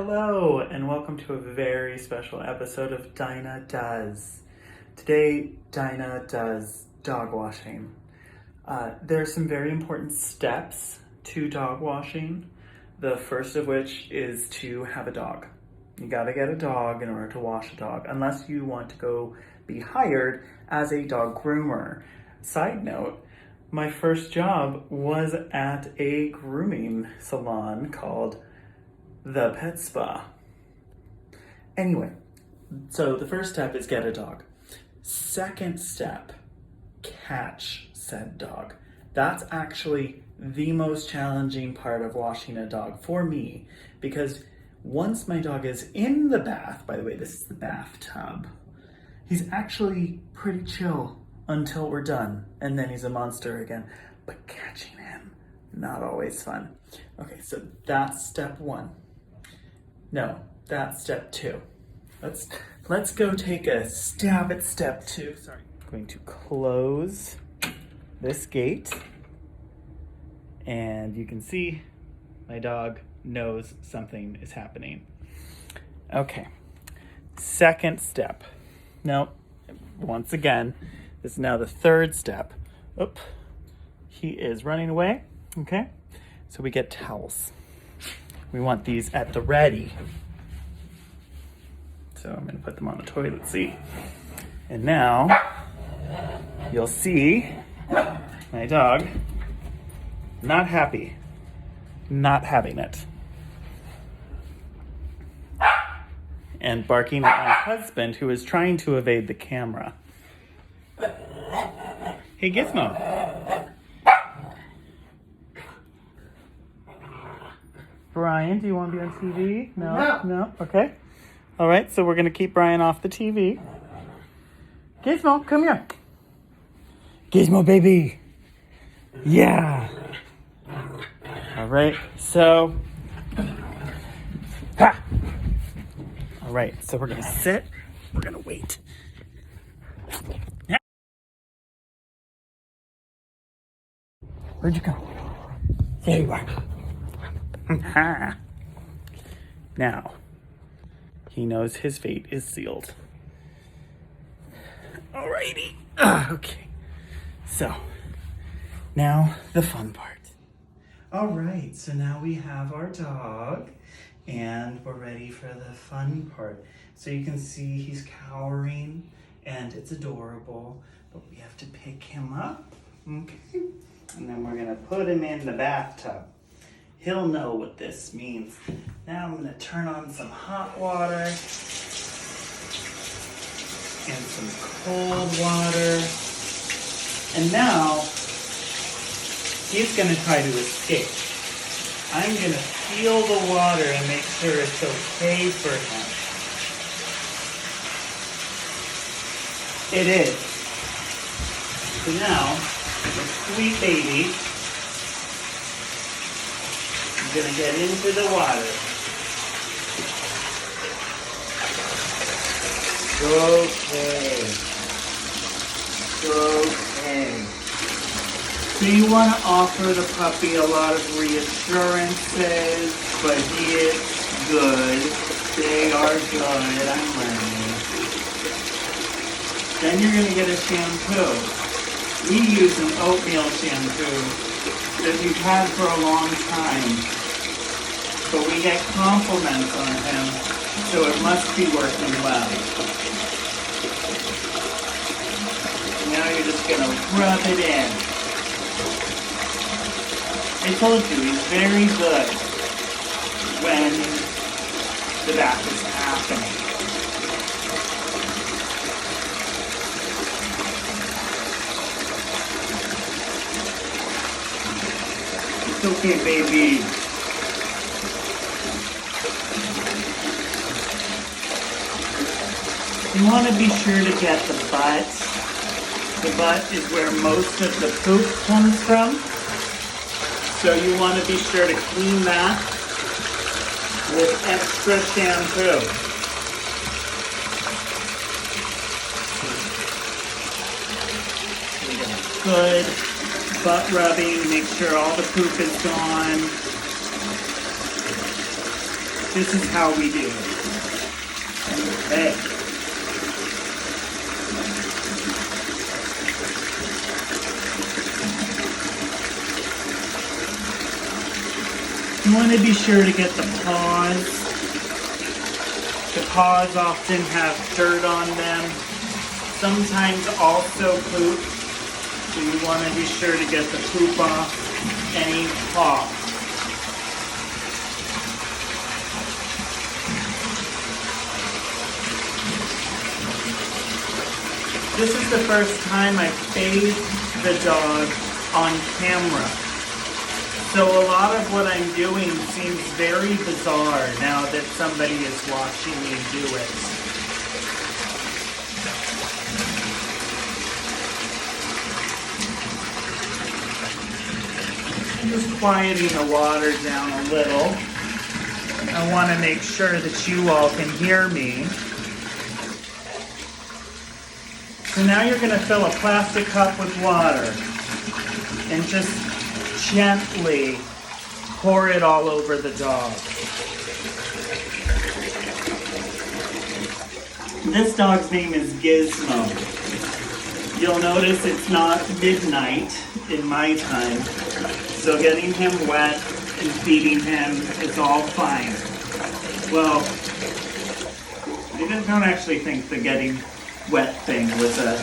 Hello, and welcome to a very special episode of Dinah Does. Today, Dinah does dog washing. There are some very important steps to dog washing. The first of which is to have a dog. You gotta get a dog in order to wash a dog, unless you want to go be hired as a dog groomer. Side note, my first job was at a grooming salon called the Pet Spa. Anyway, so the first step is get a dog. Second step, catch said dog. That's actually the most challenging part of washing a dog for me, because once my dog is in the bath, by the way, this is the bathtub, he's actually pretty chill until we're done, and then he's a monster again. But catching him, not always fun. Okay, so that's step one. No, that's step two. Let's go take a stab at step two. Sorry. I'm going to close this gate, and you can see my dog knows something is happening. Okay, second step. Now, once again, this is now the third step. Oop, he is running away. Okay, so we get towels. We want these at the ready. So I'm gonna put them on the toilet seat. And now, you'll see my dog not happy, not having it. And barking at my husband, who is trying to evade the camera. Hey, Gizmo. Brian, do you want to be on TV? No? Okay. All right, so we're going to keep Brian off the TV. Gizmo, come here. Gizmo, baby. Yeah. All right, so... Ha! All right, so we're going to sit. We're going to wait. Yeah. Where'd you go? There you are. Now, he knows his fate is sealed. Alrighty. Okay. So, now the fun part. Alright, so now we have our dog, and we're ready for the fun part. So you can see he's cowering, and it's adorable, but we have to pick him up. Okay. And then we're going to put him in the bathtub. He'll know what this means. Now I'm going to turn on some hot water and some cold water. And now he's going to try to escape. I'm going to feel the water and make sure it's okay for him. It is. So now, the sweet baby, I'm gonna get into the water. Okay. So you want to offer the puppy a lot of reassurances, but he is good. They are good. I'm learning. Then you're gonna get a shampoo. We use an oatmeal shampoo that we've had for a long time. But we get compliments on him, so it must be working well. Now you're just going to rub it in. I told you, he's very good when the bath is happening. It's okay, baby. You want to be sure to get the butt. The butt is where most of the poop comes from. So you want to be sure to clean that with extra shampoo. Good butt rubbing, make sure all the poop is gone. this is how we do it. Okay. You want to be sure to get the paws. The paws often have dirt on them. Sometimes also poop. So you want to be sure to get the poop off any paw. This is the first time I've bathed the dog on camera. So a lot of what I'm doing seems very bizarre now that somebody is watching me do it. I'm just quieting the water down a little. I want to make sure that you all can hear me. So now you're going to fill a plastic cup with water and just gently pour it all over the dog. This dog's name is Gizmo. You'll notice it's not midnight in my time, so getting him wet and feeding him is all fine. Well, I don't actually think the getting wet thing was a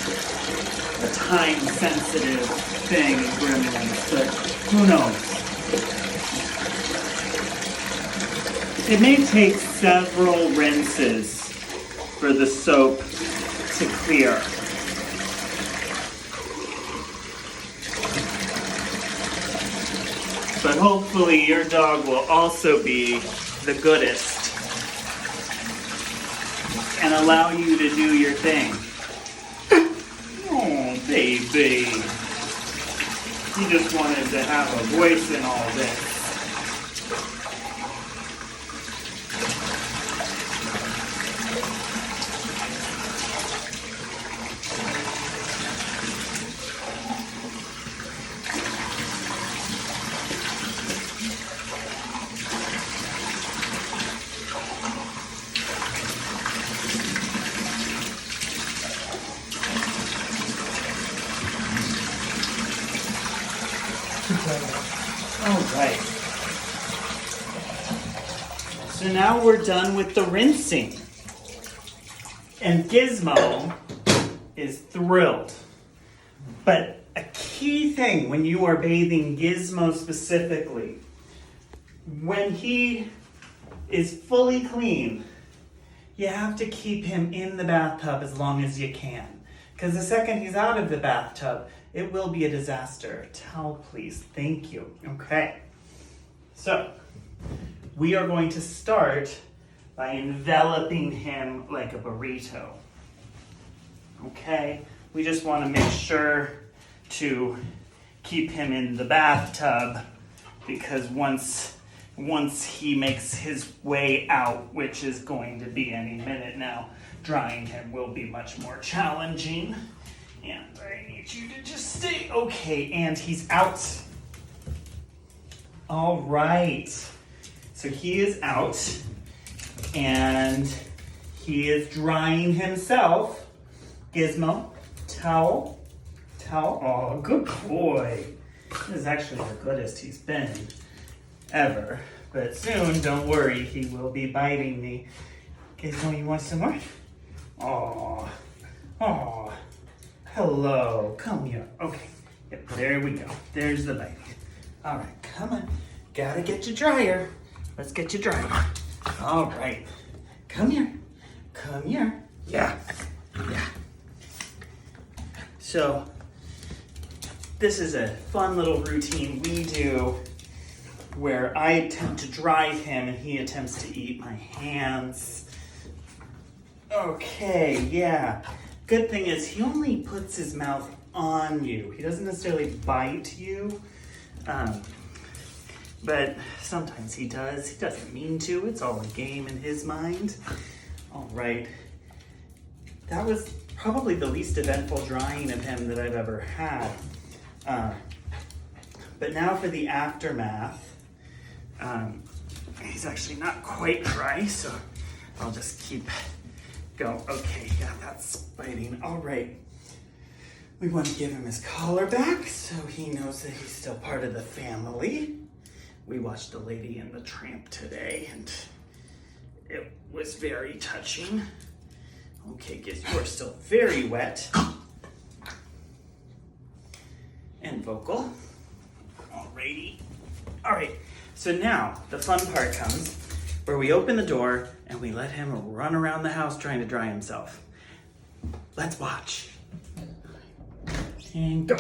time-sensitive thing in gremlins, but who knows? It may take several rinses for the soap to clear. But hopefully your dog will also be the goodest and allow you to do your thing. Oh, baby. He just wanted to have a voice in all this. All right. So now we're done with the rinsing. And Gizmo is thrilled. But a key thing when you are bathing Gizmo specifically, when he is fully clean, you have to keep him in the bathtub as long as you can. Because the second he's out of the bathtub, it will be a disaster. Towel, please. Thank you. Okay. So, we are going to start by enveloping him like a burrito. Okay? We just want to make sure to keep him in the bathtub because once he makes his way out, which is going to be any minute now, drying him will be much more challenging. And I need you to just stay okay. And he's out. All right. So he is out. And he is drying himself. Gizmo, towel. Oh, good boy. This is actually the goodest he's been ever. But soon, don't worry, he will be biting me. Gizmo, you want some more? Oh. Hello, come here. Okay, yep, there we go. There's the bite. All right, come on. Gotta get your dryer. Let's get your dryer. All right, come here. Yeah. So, this is a fun little routine we do where I attempt to dry him and he attempts to eat my hands. Okay, yeah. Good thing is he only puts his mouth on you. He doesn't necessarily bite you, but sometimes he does. He doesn't mean to. It's all a game in his mind. All right. That was probably the least eventful drying of him that I've ever had. But now for the aftermath. He's actually not quite dry, so I'll just keep going. Okay, yeah, that's biting. All right. We want to give him his collar back so he knows that he's still part of the family. We watched The Lady and the Tramp today, and it was very touching. Okay, Giz, you are still very wet and vocal. Alrighty. All right, so now the fun part comes where we open the door and we let him run around the house trying to dry himself. Let's watch. And go.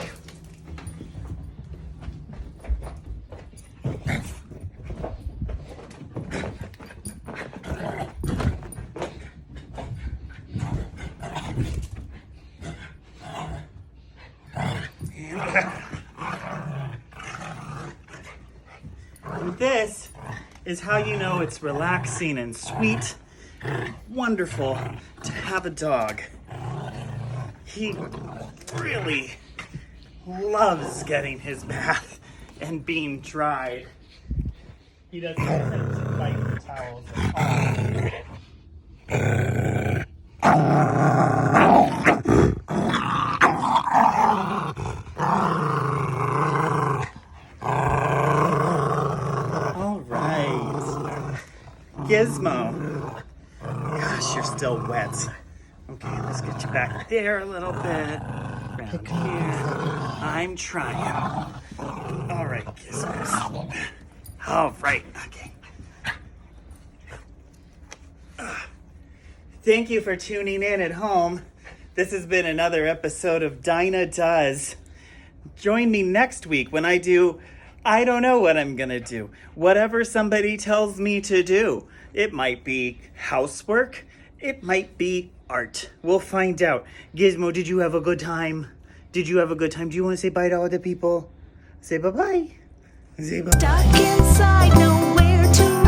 And this is how you know it's relaxing and sweet, wonderful to have a dog. He really loves getting his bath and being dried. He doesn't tend to like the towels at all right. Gizmo. Gosh, you're still wet. Okay, let's get you back there a little bit. Around here. I'm trying. All right, Gizmos. All right, okay. Thank you for tuning in at home. This has been another episode of Dinah Does. Join me next week when I don't know what I'm gonna do. Whatever somebody tells me to do. It might be housework. It might be art. We'll find out. Gizmo, did you have a good time? Did you have a good time? Do you want to say bye to all the people? Say bye-bye. Say bye-bye. Stuck inside, nowhere to